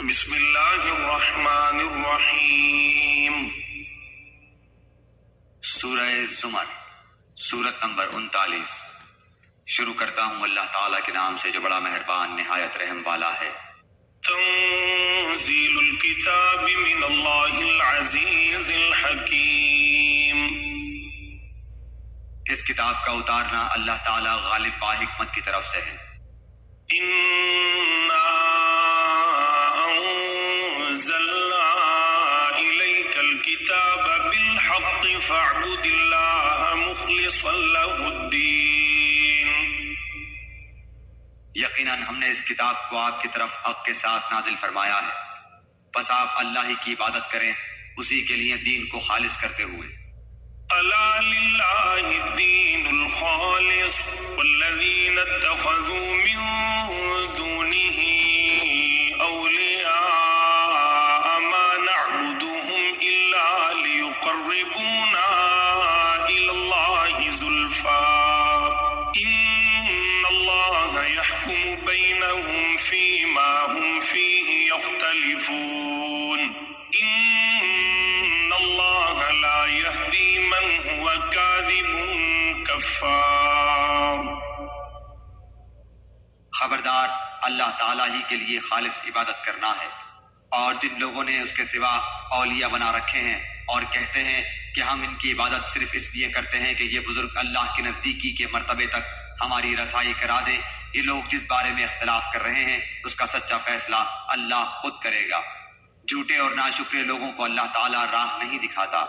بسم اللہ الرحمن الرحیم۔ سورہ زمر، سورت نمبر 39۔ شروع کرتا ہوں اللہ تعالیٰ کے نام سے جو بڑا مہربان نہایت رحم والا ہے۔ تنزیل الکتاب من اللہ العزیز الحکیم۔ اس کتاب کا اتارنا اللہ تعالیٰ غالب با حکمت کی طرف سے ہے۔ انا انزلنا الیک الکتاب بالحق فاعبد اللہ مخلصا لہ الدین۔ یقیناً ہم نے اس کتاب کو آپ کی طرف حق کے ساتھ نازل فرمایا ہے، پس آپ اللہ ہی کی عبادت کریں اسی کے لیے دین کو خالص کرتے ہوئے۔ الا للہ الدین الخالص والذین اتخذوا من دونہ اولیاء ما نعبدهم الا لیقربونا الی اللہ زلفا ان اللہ یحکم بینہم فیما ہم فیہ یختلفون ان اللہ لا یہدی من هو کاذب کفار۔ خبردار، اللہ تعالیٰ ہی کے لیے خالص عبادت کرنا ہے، اور جن لوگوں نے اس کے سوا اولیاء بنا رکھے ہیں اور کہتے ہیں کہ ہم ان کی عبادت صرف اس لیے کرتے ہیں کہ یہ بزرگ اللہ کی نزدیکی کے مرتبے تک ہماری رسائی کرا دے، یہ لوگ جس بارے میں اختلاف کر رہے ہیں اس کا سچا فیصلہ اللہ خود کرے گا۔ جھوٹے اور ناشکرے لوگوں کو اللہ تعالیٰ راہ نہیں دکھاتا۔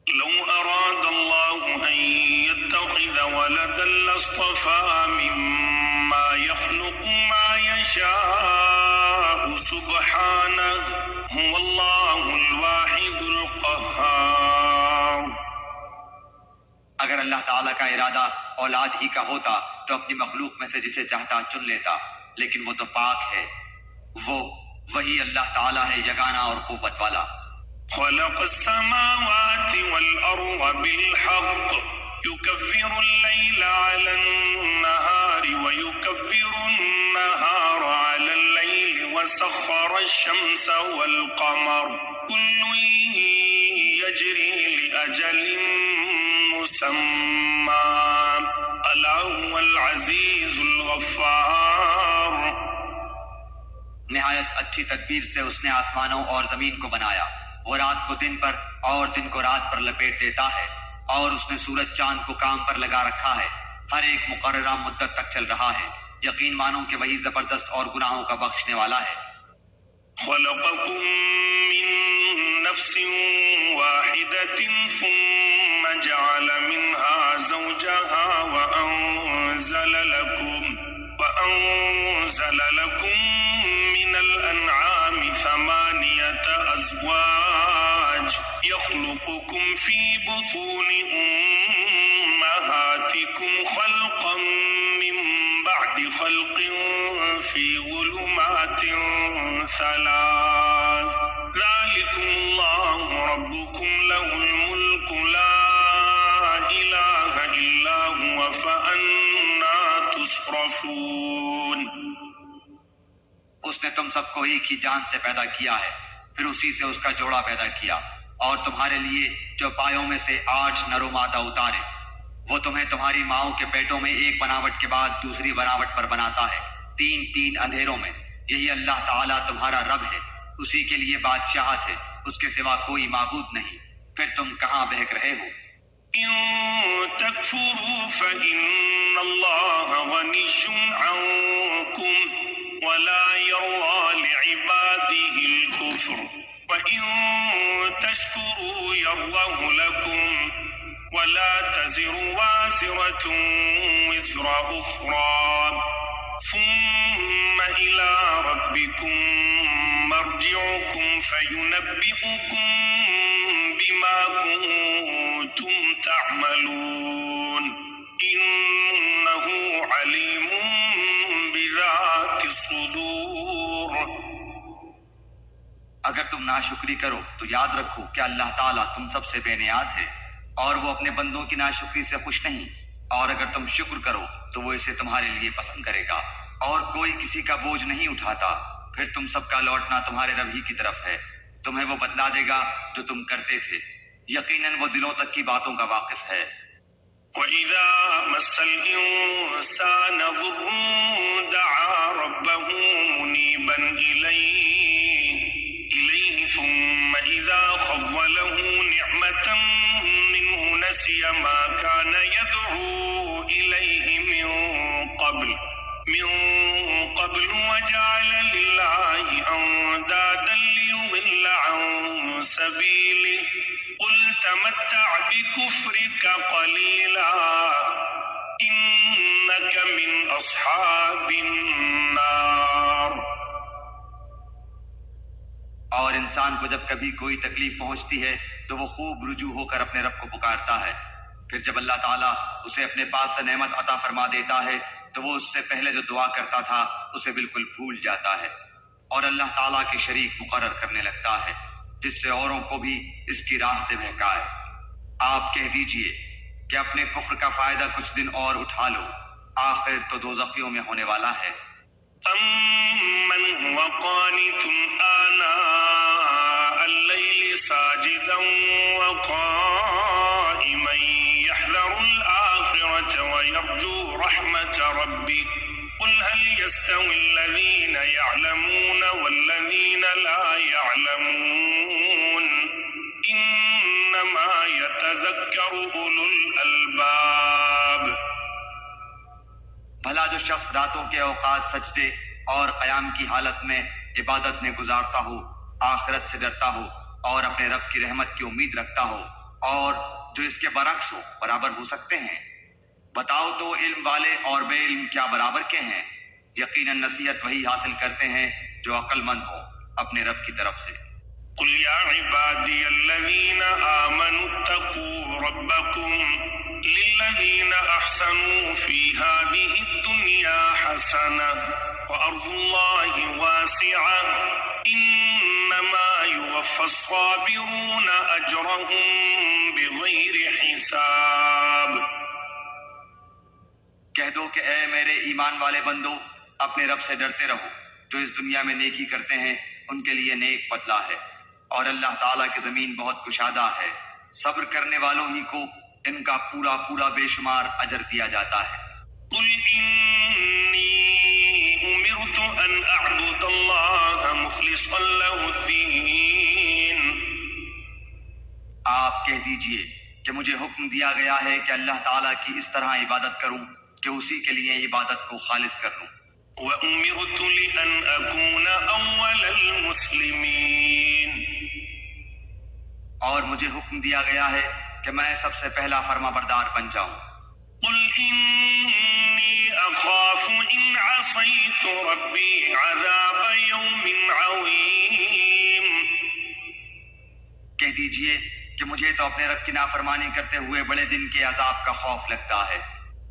لو اراد اللہ ان يتخذ ولدا لاصطفى مما يخلق ما يشاء سبحانہ هو اللہ الواحد القہار۔ اگر اللہ تعالیٰ کا ارادہ اولاد ہی کا ہوتا تو اپنی مخلوق میں سے جسے چاہتا چن لیتا، لیکن وہ تو پاک ہے، وہی اللہ تعالیٰ ہے یگانہ اور قوت والا۔ خلق السماوات والأرض بالحق يكفر الليل على النهار ويكفر النهار على الليل وسخر الشمس والقمر كل يجري لأجل مسمى ألا هو العزيز الغفار۔ نہایت اچھی تدبیر سے اس نے آسمانوں اور زمین کو بنایا، وہ رات کو دن پر اور دن کو رات پر لپیٹ دیتا ہے، اور اس نے سورج چاند کو کام پر لگا رکھا ہے، ہر ایک مقررہ مدت تک چل رہا ہے۔ یقین مانو کہ وہی زبردست اور گناہوں کا بخشنے والا ہے۔ خلقكم من نفس واحدة ثم جعل منها زوجها وأنزل لكم من الأنعام 8 أزواج يخلقكم في بطون أمهاتكم خلقا من بعد خلق في ظلمات 3 ذلكم الله ربكم له الملك لا إله إلا هو فأنا تصرفون۔ اس نے تم سب کو ایک ہی جان سے پیدا کیا ہے، پھر اسی سے اس کا جوڑا پیدا کیا، اور تمہارے لیے چوپایوں میں سے 8 نر و مادہ اتارے۔ وہ تمہیں تمہاری ماؤں کے پیٹوں میں ایک بناوٹ کے بعد دوسری بناوٹ پر بناتا ہے، 3 اندھیروں میں۔ یہی اللہ تعالیٰ تمہارا رب ہے، اسی کے لیے بادشاہت ہے، اس کے سوا کوئی معبود نہیں۔ پھر تم کہاں بہک رہے ہو؟ إن تكفروا فإن الله غني عنكم ولا يرضى لعباده الكفر وإن تشكروا يرضه لكم ولا تزر وازرة وزر أخرى ثم إلى ربكم مرجعكم فينبئكم بما كنتم تعملون إنه عليم بذات الصدور۔ اگر تم ناشکری کرو تو یاد رکھو کہ اللہ تعالیٰ تم سب سے بے نیاز ہے، اور وہ اپنے بندوں کی ناشکری سے خوش نہیں، اور اگر تم شکر کرو تو وہ اسے تمہارے لیے پسند کرے گا، اور کوئی کسی کا بوجھ نہیں اٹھاتا۔ پھر تم سب کا لوٹنا تمہارے رب ہی کی طرف ہے، تمہیں وہ بتلا دے گا جو تم کرتے تھے، یقیناً وہ دلوں تک کی باتوں کا واقف ہے۔ وَإِذَا مَسَّ الْإِنسَانَ ضُرٌّ دَعَا رَبَّهُ مُنِيبًا إِلَيْهِ ثُمَّ إِذَا خَوَّلَهُ نِعْمَةً مِّنْهُ نَسِيَ مَا كَانَ يَدْعُو إِلَيْهِ مِن قَبْلُ وَجَعَلَ لِلَّهِ أَندَادًا لِّيُضِلَّ عَن سَبِيلِهِ قُلْ تَمَتَّعْ بِكُفْرِكَ قَلِيلًا إِنَّكَ مِنْ أَصْحَابِ النَّارِ۔ اور انسان کو جب کبھی کوئی تکلیف پہنچتی ہے تو وہ خوب رجوع ہو کر اپنے رب کو پکارتا ہے، پھر جب اللہ تعالیٰ اسے اپنے پاس سے نعمت عطا فرما دیتا ہے تو وہ اس سے پہلے جو دعا کرتا تھا اسے بالکل بھول جاتا ہے، اور اللہ تعالیٰ کے شریک مقرر کرنے لگتا ہے جس سے اوروں کو بھی اس کی راہ سے بہکائے۔ آپ کہہ دیجئے کہ اپنے کفر کا فائدہ کچھ دن اور اٹھا لو، آخر تو دوزخیوں میں ہونے والا ہے۔ أَمَّنْ هُوَ قَانِتٌ آنَاءَ اللَّيْلِ سَاجِدًا وَقَائِمًا يَحْذَرُ الْآخِرَةَ وَيَرْجُو رَحْمَةَ رَبِّهِ قُلْ هَلْ يَسْتَوِي الَّذِينَ يَعْلَمُونَ وَالَّذِينَ لَا يَعْلَمُونَ إِنَّمَا يَتَذَكَّرُ أُولُو الْأَلْبَابِ۔ بھلا جو شخص راتوں کے اوقات سجدے اور قیام کی حالت میں عبادت میں گزارتا ہو، آخرت سے ڈرتا ہو اور اپنے رب کی رحمت کی امید رکھتا ہو، اور جو اس کے برعکس ہو، برابر ہو سکتے ہیں؟ بتاؤ تو علم والے اور بے علم کیا برابر کے ہیں؟ یقیناً نصیحت وہی حاصل کرتے ہیں جو عقل مند ہو اپنے رب کی طرف سے۔ قل يا عبادي الذين آمنوا اتقوا ربكم للذين أحسنوا في هذه الدنيا حسنة وأرض الله واسعة إنما يوفى الصابرون أجرهم بغير حساب۔ کہہ دو کہ اے میرے ایمان والے بندو، اپنے رب سے ڈرتے رہو، جو اس دنیا میں نیکی کرتے ہیں ان کے لیے نیک بدلہ ہے، اور اللہ تعالیٰ کی زمین بہت کشادہ ہے، صبر کرنے والوں ہی کو ان کا پورا پورا بے شمار اجر دیا جاتا ہے۔ قل إني أمرت أن أعبد الله مخلصا له الدين۔ آپ کہہ دیجئے کہ مجھے حکم دیا گیا ہے کہ اللہ تعالیٰ کی اس طرح عبادت کروں کہ اسی کے لیے عبادت کو خالص کر لوں۔ وَأُمِرْتُ لِأَنْ أَكُونَ أَوَّلَ الْمُسْلِمِينَ۔ اور مجھے حکم دیا گیا ہے کہ میں سب سے پہلا فرما بردار بن جاؤں۔ قُلْ إِنِّي أَخَافُ إِنْ عَصَيْتُ رَبِّي عَذَابَ يَوْمٍ عَظِيمٍ۔ کہہ دیجئے کہ مجھے تو اپنے رب کی نافرمانی کرتے ہوئے بڑے دن کے عذاب کا خوف لگتا ہے۔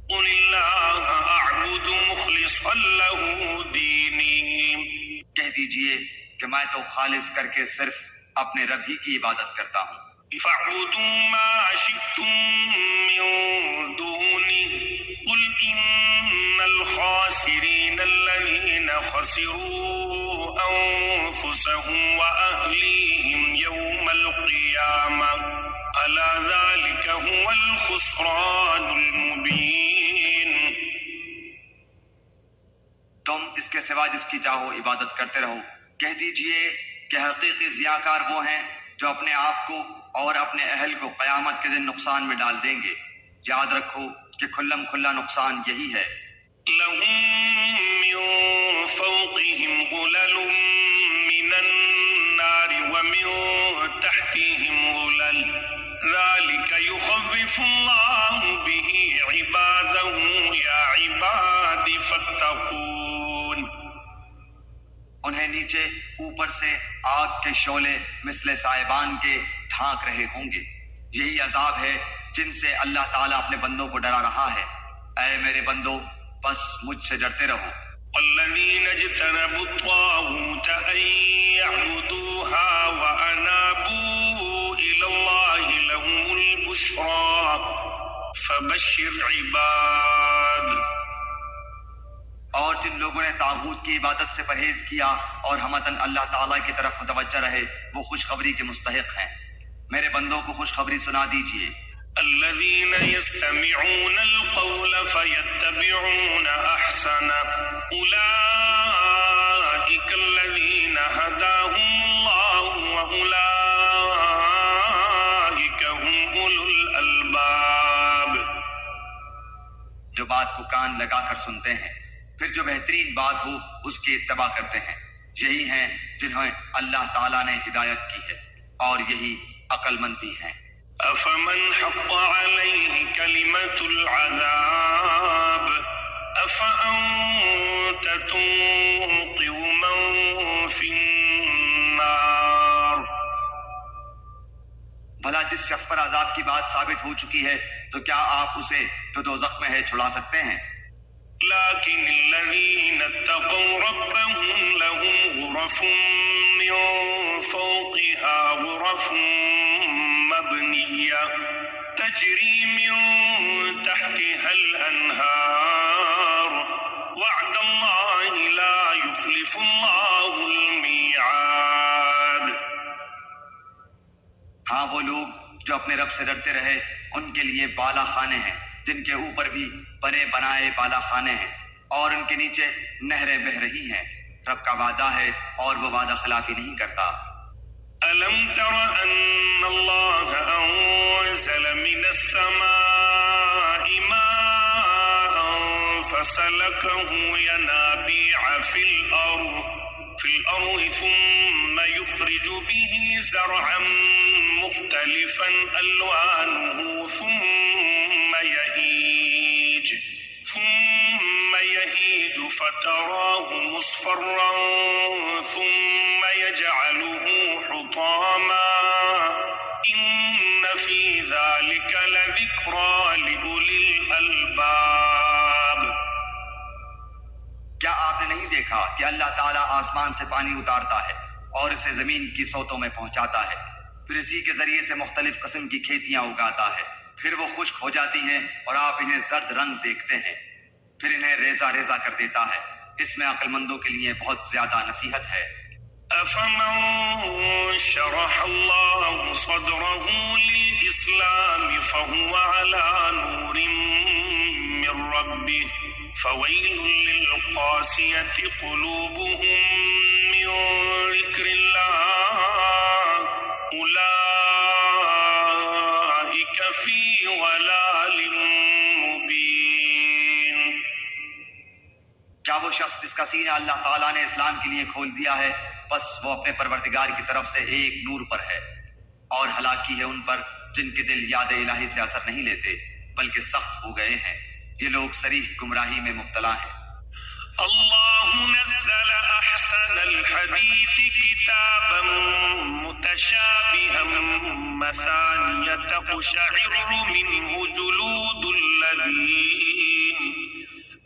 قُلِ اللَّهَ أَعْبُدُ مُخْلِصًا لَهُ دِينِي۔ کہہ دیجئے کہ میں تو خالص کر کے صرف اپنے رب ہی کی عبادت کرتا ہوں۔ فَاعْبُدُوا مَا شِئْتُم مِّن دُونِهِ قُلْ إِنَّ الْخَاسِرِينَ الَّذِينَ خَسِرُوا أَنفُسَهُمْ وَأَهْلِيهِمْ يَوْمَ الْقِيَامَةِ أَلَا ذَلِكَ هُوَ الْخُسْرَانُ الْمُبِينُ۔ تم اس کے سوا جس کی چاہو عبادت کرتے رہو، کہہ دیجئے کہ حقیقی ضیاءکار وہ ہیں جو اپنے آپ کو اور اپنے اہل کو قیامت کے دن نقصان میں ڈال دیں گے۔ یاد رکھو کہ کھلم کھلا نقصان یہی ہے۔ لَهُم مِّن فَوْقِهِمْ غُلَلٌ مِّنَ النَّارِ وَمِن تَحْتِهِمْ غُلَلٌ ذَلِكَ يُخَوِّفُ اللَّهُ بِهِ عِبَادَهُ يَا عِبَادِ فَاتَّقُونِ۔ انہیں نیچے اوپر سے آگ کے شعلے مثل سائبان کے ڈھانک رہے ہوں گے۔ یہی عذاب ہے جن سے اللہ تعالیٰ اپنے بندوں کو ڈرا رہا ہے۔ اے میرے بندو، بس مجھ سے ڈرتے رہو۔ والذین اجتنبوا الطاغوت ان يعبدوها وانابوا الى الله لهم البشرى فبشر عباد۔ اور جن لوگوں نے طاغوت کی عبادت سے پرہیز کیا اور ہمتاً اللہ تعالیٰ کی طرف متوجہ رہے وہ خوشخبری کے مستحق ہیں۔ میرے بندوں کو خوشخبری سنا دیجئے۔ الذين يستمعون القول فيتبعون أحسنه أولئك الذين هداهم الله وأولئك هم أولو الألباب۔ جو بات کو کان لگا کر سنتے ہیں پھر جو بہترین بات ہو اس کی اتباع کرتے ہیں، یہی ہیں جنہیں اللہ تعالیٰ نے ہدایت کی ہے اور یہی عقل مند بھی ہیں۔ أفمن حق عليه كلمة العذاب أفأنت تنقذ من في النار۔ بھلا جس شخص پر عذاب کی بات ثابت ہو چکی ہے تو کیا آپ اسے جو دوزخ میں ہے چھڑا سکتے ہیں؟ لكن الذين اتقوا ربهم لهم غرف من فوقها غرف مبنية تجري من تحتها الأنهار وعد الله لا يخلف الله الميعاد۔ ہاں وہ لوگ جو اپنے رب سے ڈرتے رہے ان کے لیے بالا خانے ہیں جن کے اوپر بھی بنے بنائے بالا خانے ہیں اور ان کے نیچے نہریں بہ رہی ہیں۔ رب کا وعدہ ہے اور وہ وعدہ خلافی نہیں کرتا۔ ألم تر أن الله أنزل من السماء ماء فسلكه ينابيع في الأرض ثم يخرج به زرعا مختلفا ألوانه ثم يهيج فتراه مصفرا ثم يجعله حطاما إن في ذلك لذكرى لأولي الألباب۔ کیا آپ نے نہیں دیکھا کہ اللہ تعالیٰ آسمان سے پانی اتارتا ہے اور اسے زمین کی سوتوں میں پہنچاتا ہے، پھر اسی کے ذریعے سے مختلف قسم کی کھیتیاں اگاتا ہے، پھر وہ خشک ہو جاتی ہیں اور آپ انہیں زرد رنگ دیکھتے ہیں، پھر انہیں ریزہ ریزہ کر دیتا ہے۔ اس میں عقل مندوں کے لیے بہت زیادہ نصیحت ہے۔ أفمن شرح الله صدره للإسلام فهو على نور من ربه فويل للقاسية قلوبهم من ذكر الله أولئك في ضلال مبين۔ کیا وہ شخص جس کا سینہ اللہ تعالیٰ نے اسلام کے لیے کھول دیا ہے بس وہ اپنے پروردگار کی طرف سے ایک نور پر ہے، اور ہلاکی ہے ان پر جن کے دل یاد الہی سے اثر نہیں لیتے بلکہ سخت ہو گئے ہیں۔ یہ لوگ صریح گمراہی میں مبتلا ہیں۔ الله نزل أحسن الحديث كتابا متشابها مثانية تقشعر منه جلود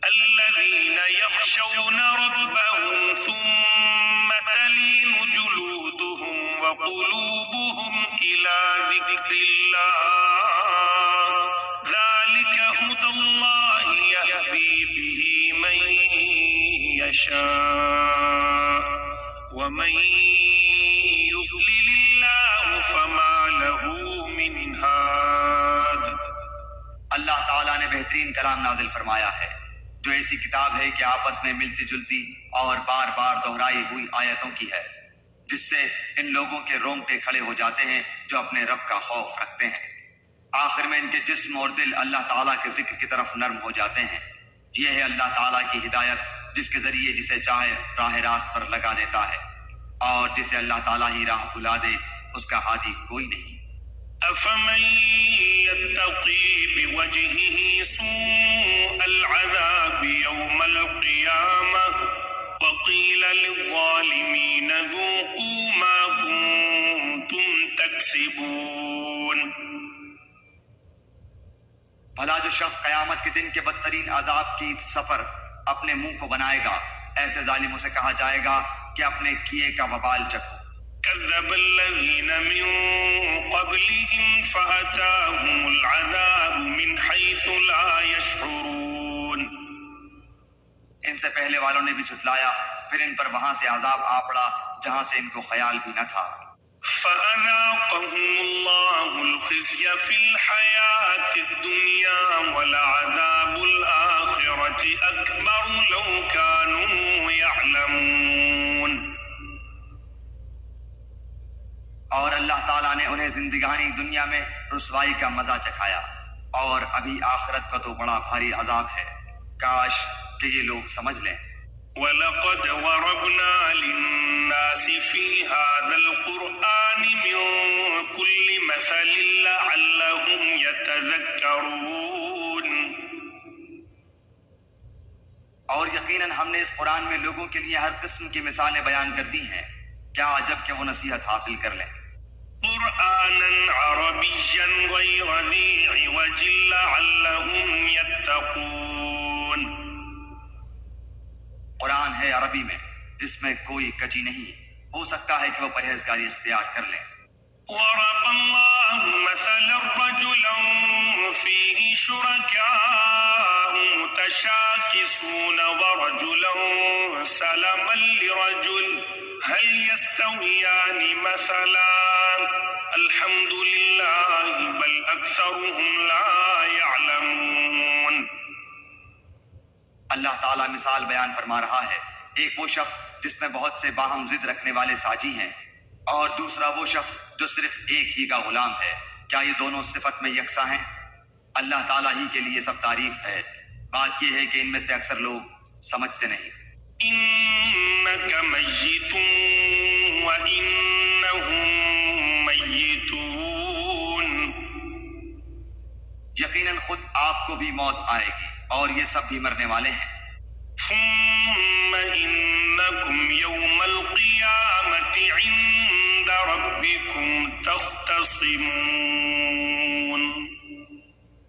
الذين يخشون ربهم ثم تلين جلودهم وقلوبهم إلى ذكر الله ذلك هدى الله يهدي به من يشاء ومن يضلل الله فما له من هاد۔ اللہ تعالیٰ نے بہترین کلام نازل فرمایا ہے جو ایسی کتاب ہے کہ آپس میں ملتی جلتی اور بار بار دہرائی ہوئی آیتوں کی ہے، جس سے ان لوگوں کے رونگٹے کھڑے ہو جاتے ہیں جو اپنے رب کا خوف رکھتے ہیں۔ آخر میں ان کے جسم اور دل اللہ تعالیٰ کے ذکر کی طرف نرم ہو جاتے ہیں۔ یہ ہے اللہ تعالیٰ کی ہدایت جس کے ذریعے جسے چاہے راہ راست پر لگا دیتا ہے، اور جسے اللہ تعالیٰ ہی راہ بھلا دے اس کا ہادی کوئی نہیں۔ أفمن يتقي بوجهه سوء العذاب يوم القيامة وقيل للظالمين ذوقوا ما كنتم تكسبون۔ بھلا جو شخص قیامت کے دن کے بدترین عذاب کی سفر اپنے منہ کو بنائے گا، ایسے ظالموں سے کہا جائے گا کہ اپنے کیے کا وبال چکھو۔ كذب الذين من قبلهم فأتاهم العذاب من حيث لا يشعرون۔ ان سے پہلے والوں نے بھی جھٹلایا، پھر ان پر وہاں سے عذاب آ پڑا جہاں سے ان کو خیال بھی نہ تھا۔ فأذاقهم الله الخزي في الحياة الدنيا ولعذاب الآخرة أكبر لو كانوا يعلمون۔ اور اللہ تعالیٰ نے انہیں زندگانی دنیا میں رسوائی کا مزہ چکھایا، اور ابھی آخرت کا تو بڑا بھاری عذاب ہے، کاش کہ یہ لوگ سمجھ لیں۔ وَلَقَدْ ضَرَبْنَا لِلنَّاسِ فِي هَذَا الْقُرْآنِ مِنْ كُلِّ مَثَلٍ لَعَلَّهُمْ يَتَذَكَّرُونَ۔ اور یقیناً ہم نے اس قرآن میں لوگوں کے لیے ہر قسم کی مثالیں بیان کر دی ہیں، کیا عجب کہ وہ نصیحت حاصل کر لیں۔ قرآناً عربياً غير ذي عوج لعلهم يتقون۔ قرآن ہے عربی میں جس میں کوئی کجی نہیں، ہو سکتا ہے کہ وہ پرہیزگاری اختیار کر لیں۔ ضرب الله مثلا رجلا فيه شركاء متشاكسون ورجلا سلما لرجل هل يستويان مثلا الحمد لله بل أكثرهم لا يعلمون۔ اللہ تعالیٰ مثال بیان فرما رہا ہے، ایک وہ شخص جس میں بہت سے باہم ضد رکھنے والے ساجی ہیں، اور دوسرا وہ شخص جو صرف ایک ہی کا غلام ہے، کیا یہ دونوں صفت میں یکساں ہیں؟ اللہ تعالیٰ ہی کے لیے سب تعریف ہے، بات یہ ہے کہ ان میں سے اکثر لوگ سمجھتے نہیں۔ إنك ميت وإنهم ميتون۔ یقیناً خود آپ کو بھی موت آئے گی اور یہ سب بھی مرنے والے ہیں۔ ثم إنكم يوم القيامة عند ربكم تختصمون۔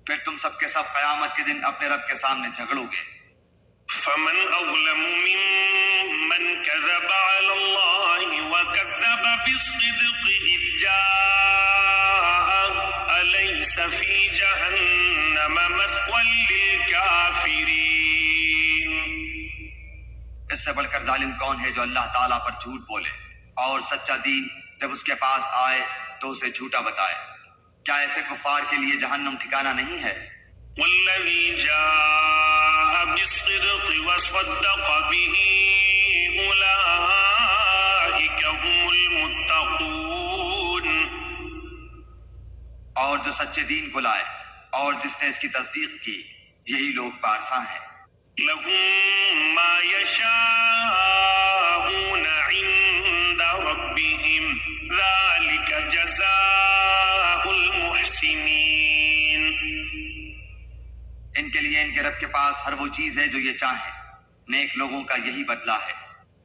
پھر تم سب کے سب قیامت کے دن اپنے رب کے سامنے جھگڑو گے۔ فمن أظلم ممن كذب على الله وكذب بالصدق إذ جاءه أليس في جهنم مثوى للكافرين۔ اس سے بڑھ کر ظالم کون ہے جو اللہ تعالیٰ پر جھوٹ بولے اور سچا دین جب اس کے پاس آئے تو اسے جھوٹا بتائے؟ کیا ایسے کفار کے لیے جہنم ٹھکانہ نہیں ہے؟ والذي جاء بالصدق وصدق به أولئك هم المتقون۔ اور جو سچے دین کو لائے اور جس نے اس کی تصدیق کی، یہی لوگ پارساں ہیں۔ لهم ما يشاءون عند ربهم ذلك جزاء المحسنين۔ ان کے لیے ان کے رب کے پاس ہر وہ چیز ہے جو یہ چاہیں، نیک لوگوں کا یہی بدلہ ہے۔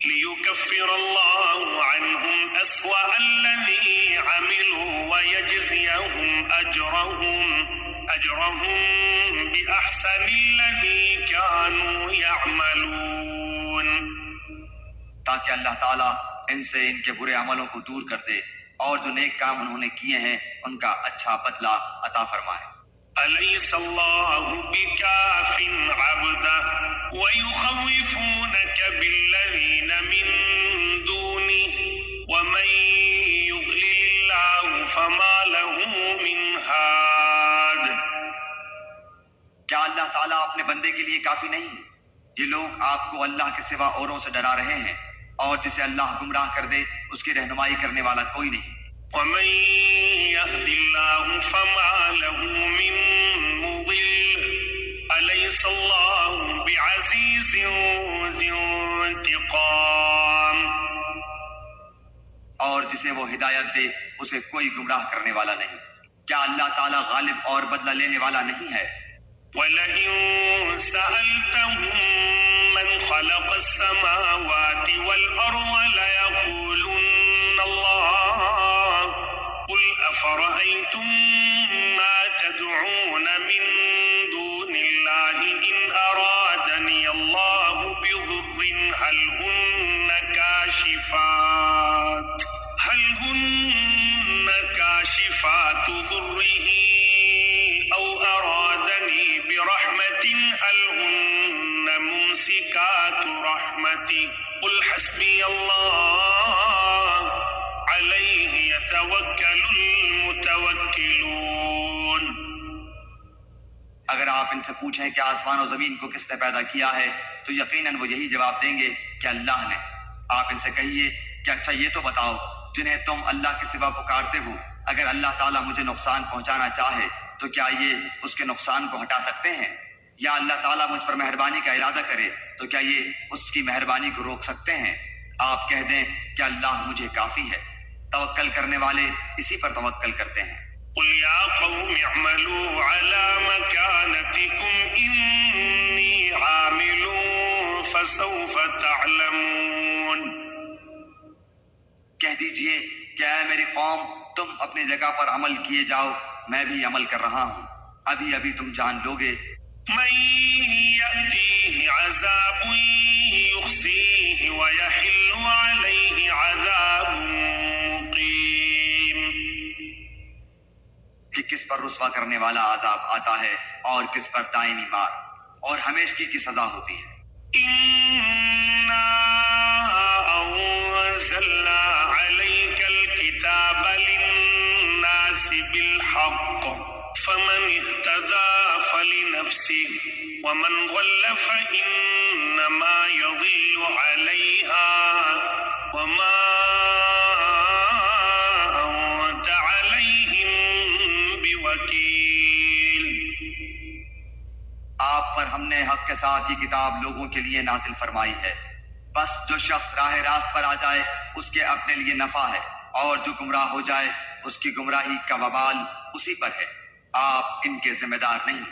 ليكفر الله عنهم أسوأ الذي عملوا ويجزيهم أجرهم بأحسن الذي كانوا يعملون۔ تاکہ اللہ تعالیٰ ان سے ان کے برے عملوں کو دور کر دے اور جو نیک کام انہوں نے کیے ہیں ان کا اچھا بدلہ عطا فرمائے۔ أليس الله بكاف عبده ويخوفونك بالذين من دونه ومن يضلل الله فما له من هاد۔ کیا اللہ تعالیٰ اپنے بندے کے لیے کافی نہیں؟ یہ لوگ آپ کو اللہ کے سوا اوروں سے ڈرا رہے ہیں، اور جسے اللہ گمراہ کر دے اس کی رہنمائی کرنے والا کوئی نہیں۔ ومن يهد الله فما له من مضل أليس الله بعزيز ذي انتقام۔ اور جسے وہ ہدایت دے اسے کوئی گمراہ کرنے والا نہیں۔ کیا اللہ تعالیٰ غالب اور بدلہ لینے والا نہیں ہے؟ وَلَئِن سَأَلْتَهُم مَّنْ خَلَقَ السَّمَاوَاتِ وَالْأَرْضَ لَيَقُولُنَّ اللَّهُ قُلْ أَفَرَأَيْتُم مَّا تَدْعُونَ مِن دُونِ اللَّهِ إِنْ أَرَادَنِيَ اللَّهُ بِضُرٍّ هَلْ هُنَّ كَاشِفَاتُ ضُرِّهِ أَوْ أَرَادَنِي بِرَحْمَةٍ هَلْ هُنَّ مُمْسِكَاتُ حسبي الله عليه يتوكل المتوكلون. اگر آپ ان سے پوچھیں کہ آسمان و زمین کو کس نے پیدا کیا ہے تو یقیناً وہ یہی جواب دیں گے کہ اللہ نے. آپ ان سے کہیے کہ اچھا یہ تو بتاؤ جنہیں تم اللہ کے سوا پکارتے ہو، اگر اللہ تعالیٰ مجھے نقصان پہنچانا چاہے تو کیا یہ اس کے نقصان کو ہٹا سکتے ہیں؟ یا اللہ تعالیٰ مجھ پر مہربانی کا ارادہ کرے تو کیا یہ اس کی مہربانی کو روک سکتے ہیں؟ آپ کہہ دیں کہ اللہ مجھے کافی ہے. توکل کرنے والے اسی پر توکل کرتے ہیں. قل يا قوم اعملوا على مكانتكم إني عامل فسوف تعلمون. کہہ دیجئے کہ اے میری قوم تم اپنی جگہ پر عمل کیے جاؤ، میں بھی عمل کر رہا ہوں، ابھی ابھی تم جان لو گے. من يأتيه عذاب يخزيه ويحل عليه عذاب مقيم. کہ کس پر رسوا کرنے والا عذاب آتا ہے اور کس پر دائمی مار اور ہمیشگی کی سزا ہوتی ہے. إنا أنزلنا عليك الكتاب للناس بالحق فمن اهتدى فلنفسه ومن ضل فإنما يضل عليها وما أنت عليهم بوكيل. آپ پر ہم نے حق کے ساتھ یہ کتاب لوگوں کے لیے نازل فرمائی ہے، بس جو شخص راہ راست پر آ جائے اس کے اپنے لیے نفع ہے، اور جو گمراہ ہو جائے اس کی گمراہی کا وبال اسی پر ہے، آپ ان کے ذمہ دار نہیں.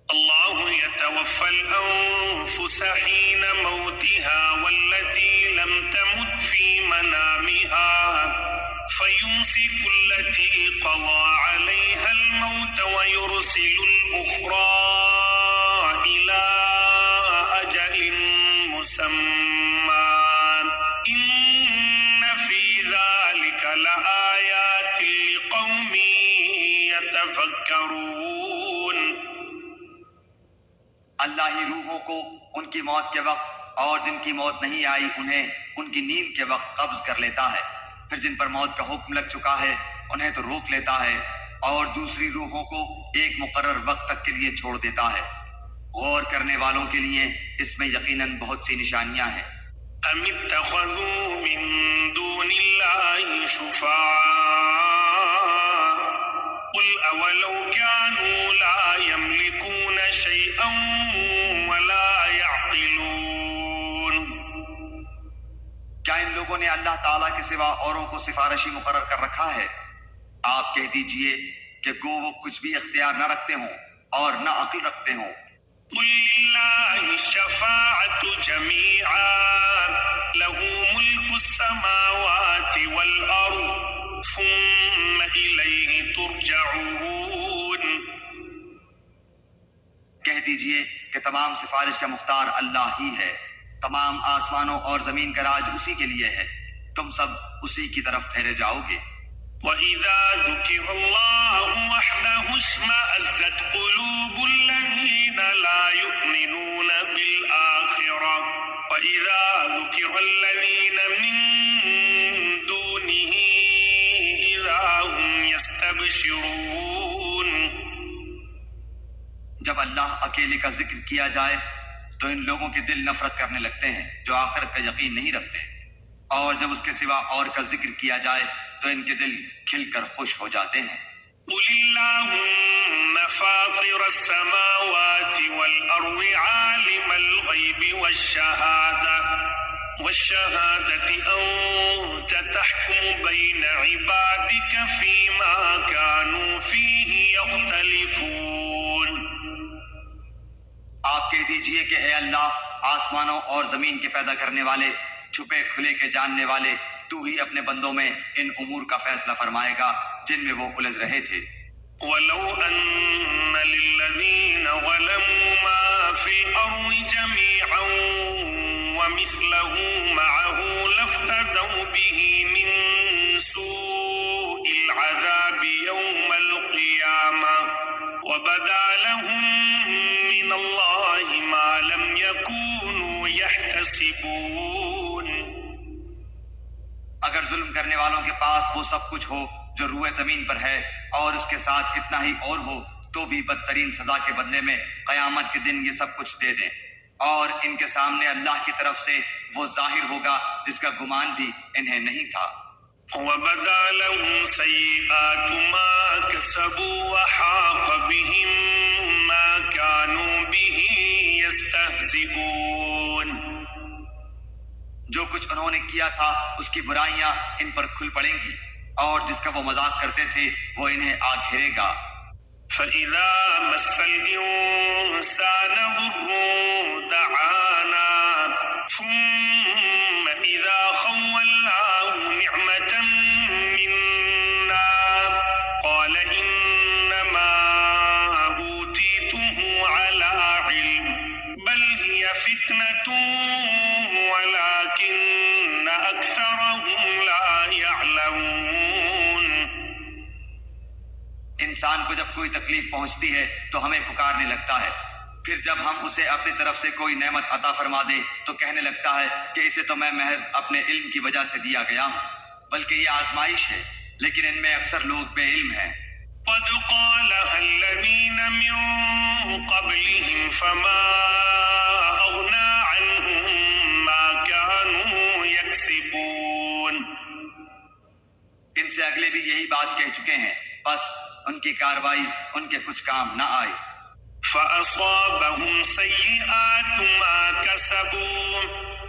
الله يتوفى الأنفس حين موتها والتي لم تمت في منامها فيمسك التي قضى عليها الموت ويرسل الأخرى إلى أجل مسمى إن في ذلك لآيات لقوم يتفكرون. اللہ ہی روحوں کو ان کی موت کے وقت اور جن کی موت نہیں آئی انہیں ان کی نیند کے وقت قبض کر لیتا ہے، پھر جن پر موت کا حکم لگ چکا ہے انہیں تو روک لیتا ہے اور دوسری روحوں کو ایک مقرر وقت تک کے لیے چھوڑ دیتا ہے. غور کرنے والوں کے لیے اس میں یقیناً بہت سی نشانیاں ہیں. أم اتخذوا من دون الله شفعاء قل أولو كانوا لا يملكون شيئا ولا يعقلون. کیا ان لوگوں نے اللہ تعالیٰ کے سوا اوروں کو سفارشی مقرر کر رکھا ہے؟ آپ کہہ دیجئے کہ گو وہ کچھ بھی اختیار نہ رکھتے ہوں اور نہ عقل رکھتے ہوں. قل لله الشفاعة جميعا له ملك السماوات والأرض ثم إليه ترجعون. کہہ دیجئے کہ تمام سفارش کا مختار اللہ ہی ہے، تمام آسمانوں اور زمین کا راج اسی کے لیے ہے، تم سب اسی کی طرف پھیرے جاؤ گے. وَإِذَا ذُكِرَ اللَّهُ وَحْدَهُ اشْمَأَزَّتْ قُلُوبُ الَّذِينَ لَا يُؤْمِنُونَ بِالْآخِرَةِ وَإِذَا ذُكِرَ الَّذِينَ مِن دُونِهِ إِذَا هُمْ يَسْتَبْشِرُونَ. جب اللہ اکیلے کا ذکر کیا جائے تو ان لوگوں کے دل نفرت کرنے لگتے ہیں جو آخرت کا یقین نہیں رکھتے، اور جب اس کے سوا اور کا ذکر کیا جائے تو ان کے دل کھل کر خوش ہو جاتے ہیں. قل اللهم فاطر السماوات والأرض عالم الغيب والشهادة أنت تحكم بين عبادك فيما كانوا فيه يختلفون. آپ کہہ دیجئے کہ اے اللہ آسمانوں اور زمین کے پیدا کرنے والے، چھپے کھلے کے جاننے والے، تو ہی اپنے بندوں میں ان امور کا فیصلہ فرمائے گا جن میں وہ الجھ رہے تھے. وَلَوْ أَنَّ لِلَّذِينَ ظَلَمُوا مَا فِي الْأَرْضِ جَمِيعًا وَمِثْلَهُ مَعَهُ لَافْتَدَوْا بِهِ مِنْ سُوءِ الْعَذَابِ يَوْمَ الْقِيَامَةِ وَبَدَا لَهُم مِّنَ اللَّهِ مَا لَمْ يَكُونُوا يَحْتَسِبُونَ. اگر ظلم کرنے والوں کے پاس وہ سب کچھ ہو جو روئے زمین پر ہے اور اس کے ساتھ اتنا ہی اور ہو تو بھی بدترین سزا کے بدلے میں قیامت کے دن یہ سب کچھ دے دیں، اور ان کے سامنے اللہ کی طرف سے وہ ظاہر ہوگا جس کا گمان بھی انہیں نہیں تھا۔ وَبَدَا لَهُمْ سَيِّئَاتُ مَا كَسَبُوا وَحَاقَ بِهِم مَّا كَانُوا بِهِ يَسْتَهْزِئُونَ۔ جو کچھ انہوں نے کیا تھا اس کی برائیاں ان پر کھل پڑیں گی، اور جس کا وہ مذاق کرتے تھے وہ انہیں آ گھیرے گا۔ فَإِذَا مَسَّ الْإِنسَانَ ضُرٌّ دَعَانَا ثُمَّ إِذَا خَوَّلْنَاهُ نِعْمَةً مِنَّا قَالَ إِنَّمَا أُوتِيتُهُ عَلَى عِلْمٍ بَلْ هِيَ فِتْنَةٌ وَلَكِنَّ أَكْثَرَهُمْ لَا يَعْلَمُونَ۔ انسان کو جب کوئی تکلیف پہنچتی ہے تو ہمیں پکارنے لگتا ہے، پھر جب ہم اسے اپنی طرف سے کوئی نعمت عطا فرما دیں تو کہنے لگتا ہے کہ اسے تو میں محض اپنے علم کی وجہ سے دیا گیا ہوں، بلکہ یہ آزمائش ہے، لیکن ان میں اکثر لوگ بے علم ہیں۔ قد قالها الذين من قبلهم فما أغنى عنهم ما كانوا يكسبون۔ ان سے اگلے بھی یہی بات کہہ چکے ہیں، بس ان کی کاروائی ان کے کچھ کام نہ آئی۔ فأصابهم سيئات ما كسبوا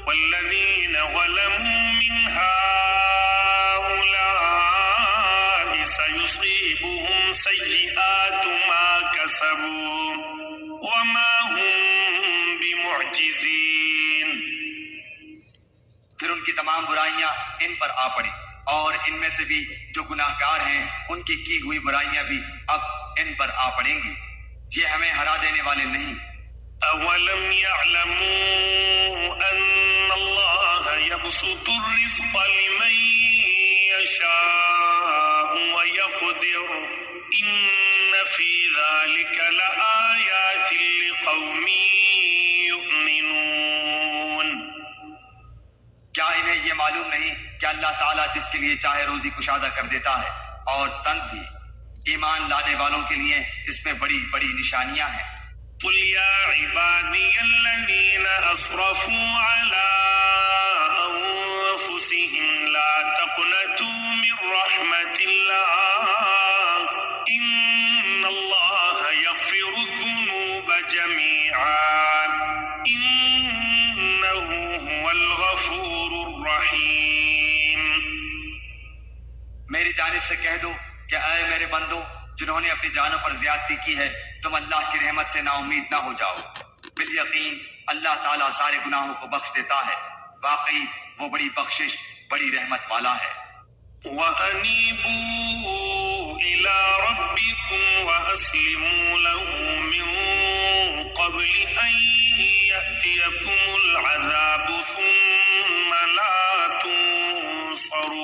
والذين ظلموا من هؤلاء سيصيبهم سيئات ما كسبوا وما هم بمعجزين۔ پھر ان کی تمام برائیاں ان پر آ پڑی، اور ان میں سے بھی جو گناہ گار ہیں ان کی ہوئی برائیاں بھی اب ان پر آ پڑیں گی، یہ ہمیں ہرا دینے والے نہیں۔ أَوَلَمْ يَعْلَمُوا أَنَّ اللَّهَ يَبْسُطُ الرِّزْقَ لِمَن يَشَاءُ وَيَقْدِرُ إِنَّ فِي ذَلِكَ لَآيَاتٍ لِقَوْمٍ يُؤْمِنُونَ۔ کیا انہیں یہ معلوم نہیں کہ اللہ تعالیٰ جس کے لیے چاہے روزی کشادہ کر دیتا ہے اور تنگ بھی؟ ایمان لانے والوں کے لیے اس میں بڑی بڑی نشانیاں ہیں۔ قُلْ يَا عِبَادِيَ الَّذِينَ أَسْرَفُوا عَلَىٰ أَنفُسِهِمْ لَا تَقْنَطُوا مِن رَّحْمَةِ اللَّهِ إِنَّ اللَّهَ يَغْفِرُ الذُّنُوبَ جَمِيعًا إِنَّهُ هُوَ الْغَفُورُ الرَّحِيمُ۔ میری جانب سے کہہ دو کہ اے میرے بندو، جنہوں نے اپنی جانوں پر زیادتی کی ہے، تم اللہ کی رحمت سے نا امید نہ ہو جاؤ، بالیقین اللہ تعالیٰ سارے گناہوں کو بخش دیتا ہے، واقعی وہ بڑی بخشش بڑی رحمت والا ہے۔ وَأَنِيبُوا إِلَىٰ رَبِّكُمْ وَأَسْلِمُوا لَهُ مِن قَبْلِ أَن يَأْتِيَكُمُ الْعَذَابُ ثُمَّ لَا تُنصَرُونَ۔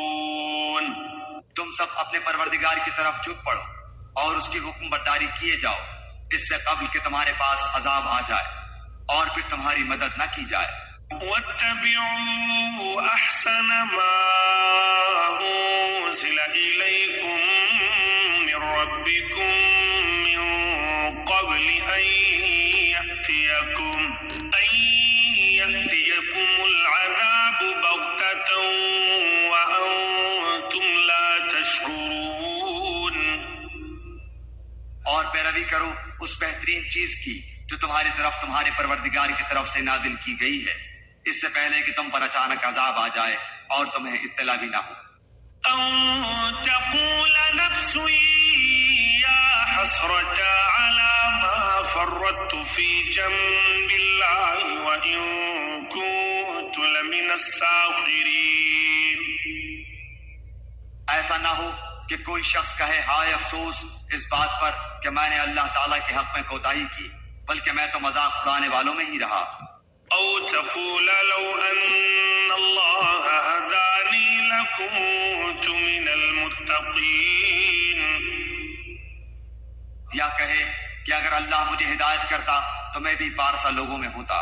تم سب اپنے پروردگار کی طرف جھک پڑو اور اس کی حکم برداری کیے جاؤ، اس سے قبل کہ تمہارے پاس عذاب آ جائے اور پھر تمہاری مدد نہ کی جائے۔ وَاتَّبِعُوا أَحْسَنَ مَا أُنزِلَ إِلَيْكُم مِّن رَّبِّكُم مِّن قَبْلِ أَن يَأْتِيَكُمُ الْعَذَابُ بَغْتَةً وَأَنتُمْ لَا تَشْعُرُونَ۔ اور پیروی کرو اس بہترین چیز کی جو تمہاری طرف تمہارے پروردگار کی طرف سے نازل کی گئی ہے، اس سے پہلے کہ تم پر اچانک عذاب آ جائے اور تمہیں اطلاع بھی نہ ہو۔ أَن تَقُولَ نَفْسٌ يَا حَسْرَتَا عَلَىٰ مَا فَرَّطتُ فِي جَنبِ اللَّهِ وَإِن كُنتُ لَمِنَ السَّاخِرِينَ۔ ایسا نہ ہو کہ کوئی شخص کہے ہائے افسوس اس بات پر کہ میں نے اللہ تعالیٰ کے حق میں کوتاہی کی، بلکہ میں تو مذاق اڑانے والوں میں ہی رہا۔ أو تقول لو أن الله هداني لكنت من المتقين۔ یا کہے کہ اگر اللہ مجھے ہدایت کرتا تو میں بھی پارسا لوگوں میں ہوتا۔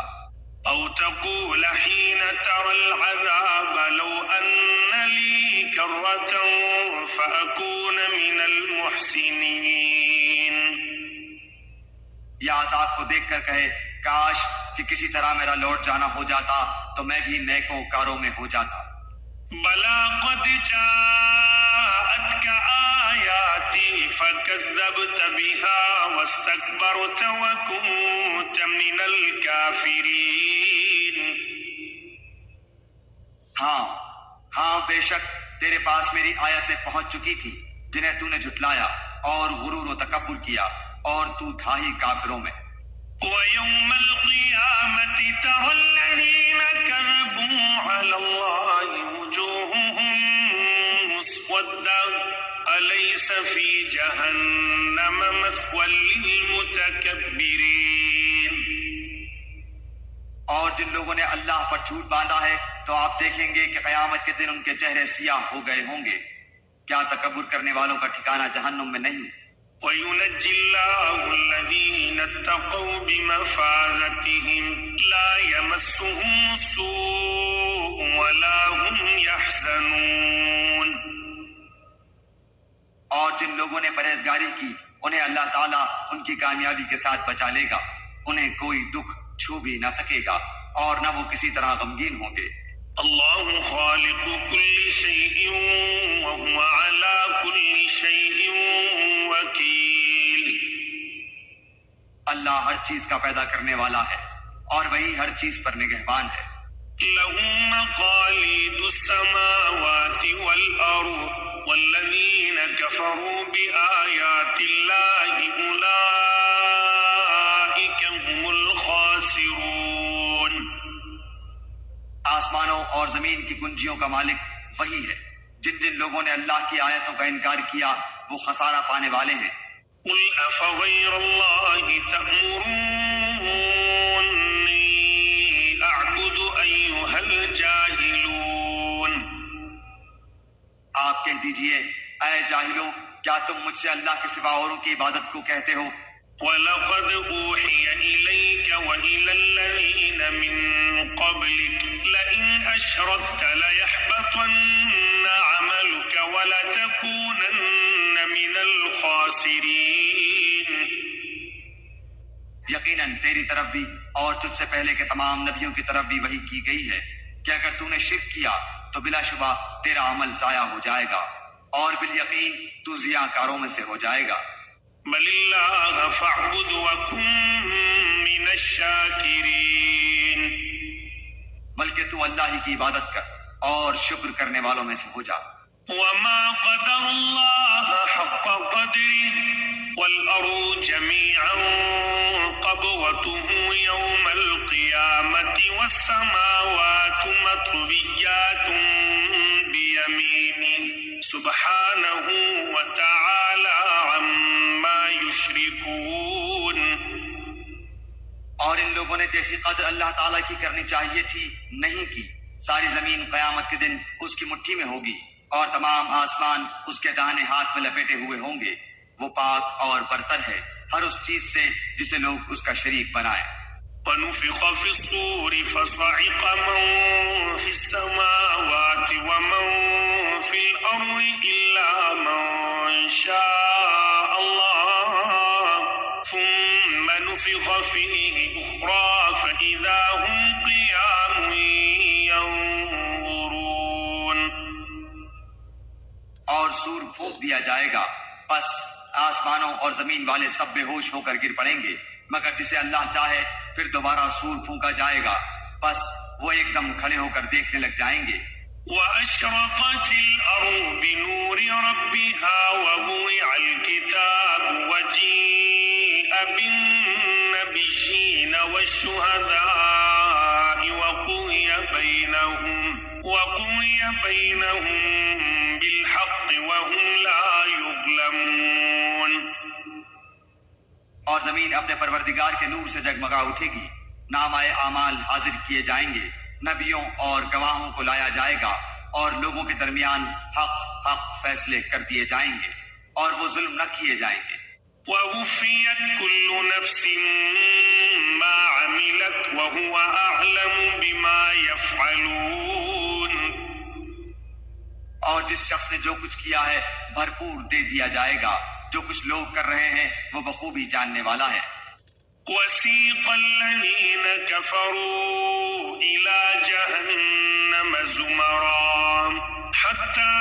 أو تقول حين ترى العذاب لو أن لي كرة فأكون من المحسنين. یا عذاب کو دیکھ کر کہے کاش کہ کسی طرح میرا لوٹ جانا ہو جاتا تو میں بھی نیکوں کاروں میں ہو جاتا. بلا قد جاءتك آياتي فكذبت بها واستكبرت وكنت من الكافرين. ہاں بے شک تیرے پاس میری آیتیں پہنچ چکی تھی جنہیں تو نے جھٹلایا اور غرور و تکبر کیا اور تو تھا ہی کافروں میں. ويوم القيامة ترى الذين كذبوا على الله وجوههم مسودة أليس في جهنم مثوى للمتكبرين. اور جن لوگوں نے اللہ پر جھوٹ باندھا ہے تو آپ دیکھیں گے کہ قیامت کے دن ان کے چہرے سیاہ ہو گئے ہوں گے. کیا تکبر کرنے والوں کا ٹھکانہ جہنم میں نہیں؟ وَيُنَجِّي اللَّهُ الَّذِينَ اتَّقَوْا بِمَفَازَتِهِمْ لَا يَمَسُّهُمُ السُّوءُ وَلَا هُمْ يَحْزَنُونَ. اور جن لوگوں نے پرہیزگاری کی انہیں اللہ تعالیٰ ان کی کامیابی کے ساتھ بچا لے گا. انہیں کوئی دکھ چھو بھی نہ سکے گا اور نہ وہ کسی طرح غمگین ہوں گے. اللہ خالق كل شيء وهو على كل شيء وكيل. اللہ ہر چیز کا پیدا کرنے والا ہے اور وہی ہر چیز پر نگہبان ہے. له مقاليد السماوات والأرض والذين كفروا بآيات الله أولئك هم الخاسرون. آسمانوں اور زمین کی کنجیوں کا مالک وہی ہے. جن جن لوگوں نے اللہ کی آیتوں کا انکار کیا وہ خسارہ پانے والے ہیں. قل أفغير الله تأمروني أعبد أيها الجاهلون. آپ کہہ دیجئے اے جاہلو کیا تم مجھ سے اللہ کے سوا اوروں کی عبادت کو کہتے ہو؟ وَلَقَدْ أُوحِيَ إِلَيْكَ وَإِلَى الَّذِينَ مِن قَبْلِكَ لَئِنْ أَشْرَكْتَ لَيَحْبَطَنَّ عَمَلُكَ وَلَتَكُونَنَّ مِنَ الْخَاسِرِينَ. یقیناً تیری طرف بھی اور تجھ سے پہلے کے تمام نبیوں کی طرف بھی وحی کی گئی ہے کہ اگر تو نے شرک کیا تو بلا شبہ تیرا عمل ضائع ہو جائے گا اور بالیقین تو ضیاء کاروں میں سے ہو جائے گا. بل اللہ فاعبد وکن من الشاکرین. بلکہ تو اللہ ہی کی عبادت کر اور شکر کرنے والوں میں سے ہو جا. وما قدر اللہ حق قدره والارض جميعا قبضته يوم القيامة والسماوات مطويات بيمينه سبحانه وتعالى عما يشركون. اور ان لوگوں نے جیسی قدر اللہ تعالیٰ کی کرنی چاہیے تھی نہیں کی. ساری زمین قیامت کے دن اس کی مٹھی میں ہوگی اور تمام آسمان اس کے داہنے ہاتھ میں لپیٹے ہوئے ہوں گے. وہ پاک اور برتر ہے ہر اس چیز سے جسے لوگ اس کا شریک بنائیں. ونفخ في الصور فصعق من في السماوات ومن في الأرض إلا من شاء الله ثم نفخ فيه أخرى فإذا هم قيام ينظرون. اور سور پھونک دیا جائے گا پس آسمانوں اور زمین والے سب بے ہوش ہو کر گر پڑیں گے مگر جسے اللہ چاہے پھر دوبارہ سور پھونکا جائے گا پس وہ ایک دم کھڑے ہو کر دیکھنے لگ جائیں گے. وأشرقت الأرض بنور ربها ووضع الكتاب وجيء بالنبيين والشهداء وقضي بينهم بالحق وهم لا يظلمون. اور زمین اپنے پروردگار کے نور سے جگمگا اٹھے گی. نامۂ اعمال حاضر کیے جائیں گے نبیوں اور گواہوں کو لایا جائے گا اور لوگوں کے درمیان حق فیصلے کر دیے جائیں گے اور وہ ظلم نہ کیے جائیں گے. وَوُفِّيَتْ كُلُّ نَفْسٍ مَا عَمِلَتْ وَهُوَ أَعْلَمُ بِمَا يَفْعَلُونَ. اور جس شخص نے جو کچھ کیا ہے بھرپور دے دیا جائے گا. جو کچھ لوگ کر رہے ہیں وہ بخوبی جاننے والا ہے. وسيق الذين كفروا إلى جهنم زمرا حتى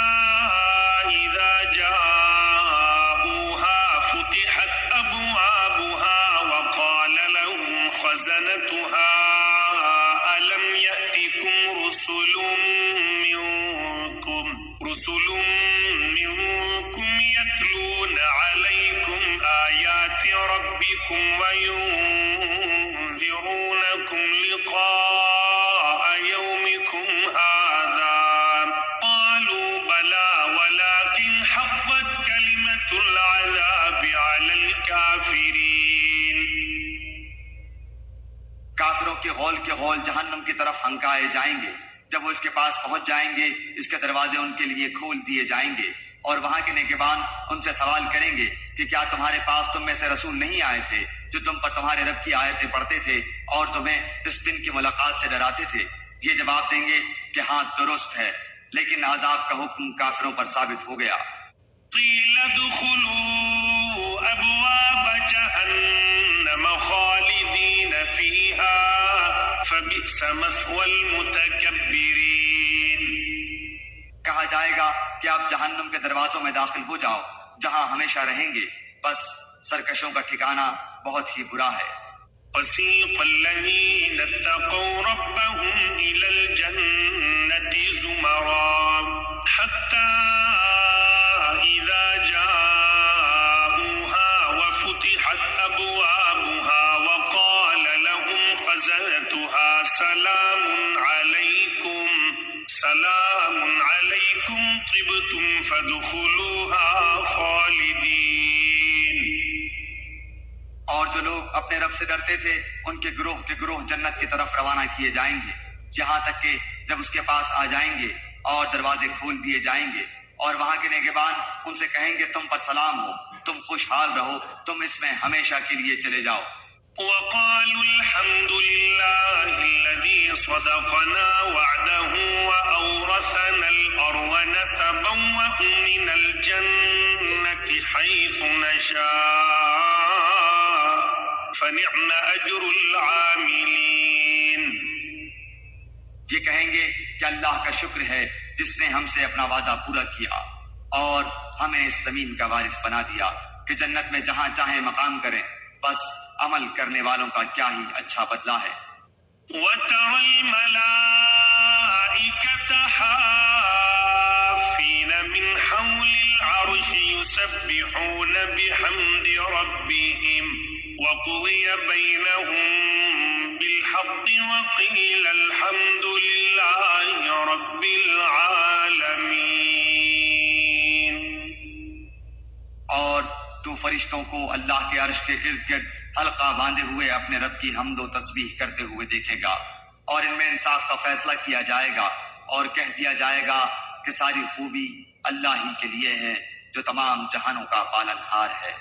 إذا جاءوها فتحت أبوابها وقال لهم خزنتها ألم يأتكم رسل منكم يتلون عليكم آيات ربكم وينذرونكم لقاء يومكم هذا قالوا بلى ولكن حقت كلمة العذاب على الكافرين. کافروں کے غول جہنم کی طرف ہنکائے جائیں گے. جب وہ اس کے پاس پہنچ جائیں گے اس کے دروازے ان کے لیے کھول دیے جائیں گے اور وہاں کے نگہبان ان سے سوال کریں گے کہ کیا تمہارے پاس تم میں سے رسول نہیں آئے تھے جو تم پر تمہارے رب کی آیتیں پڑھتے تھے اور تمہیں اس دن کی ملاقات سے ڈراتے تھے؟ یہ جواب دیں گے کہ ہاں درست ہے، لیکن عذاب کا حکم کافروں پر ثابت ہو گیا. قيل ادخلوا أبواب جهنم خالدين فيها فبئس مثوى المتكبرين. کہا جائے گا کہ آپ جہنم کے دروازوں میں داخل ہو جاؤ جہاں ہمیشہ رہیں گے، بس سرکشوں کا ٹھکانہ بہت ہی برا ہے. وسيق الذين اتقوا ربهم إلى الجنة زمرا حتى إذا جاءوها وفتحت أبوابها وقال لهم خزنتها سلام عليكم طبتم فادخلوها خالدين. اور جو لوگ اپنے رب سے ڈرتے تھے ان کے گروہ جنت کی طرف روانہ کیے جائیں گے، یہاں تک کہ جب اس کے پاس آ جائیں گے اور دروازے کھول دیے جائیں گے اور وہاں کے نگہبان ان سے کہیں گے تم پر سلام ہو، تم خوشحال رہو، تم اس میں ہمیشہ کے لیے چلے جاؤ. وقالوا الحمد لله الذي صدقنا وعده وأورثنا الأرض نتبوأ من الجنة حيث نشاء فنعم أجر العاملين. یہ کہیں گے کہ اللہ کا شکر ہے جس نے ہم سے اپنا وعدہ پورا کیا اور ہمیں اس زمین کا وارث بنا دیا کہ جنت میں جہاں چاہیں مقام کریں، بس عمل کرنے والوں کا کیا ہی اچھا بدلہ ہے. وترى الملائكة حافين من حول العرش يسبحون بحمد ربهم وقضي بينهم بالحق وقيل الحمد لله رب العالمين. اور تو فرشتوں کو اللہ کے عرش کے ارد گرد حلقہ باندھے ہوئے اپنے رب کی حمد و تسبیح کرتے ہوئے دیکھے گا اور ان میں انصاف کا فیصلہ کیا جائے گا اور کہہ دیا جائے گا کہ ساری خوبی اللہ ہی کے لیے ہے جو تمام جہانوں کا پالن ہار ہے.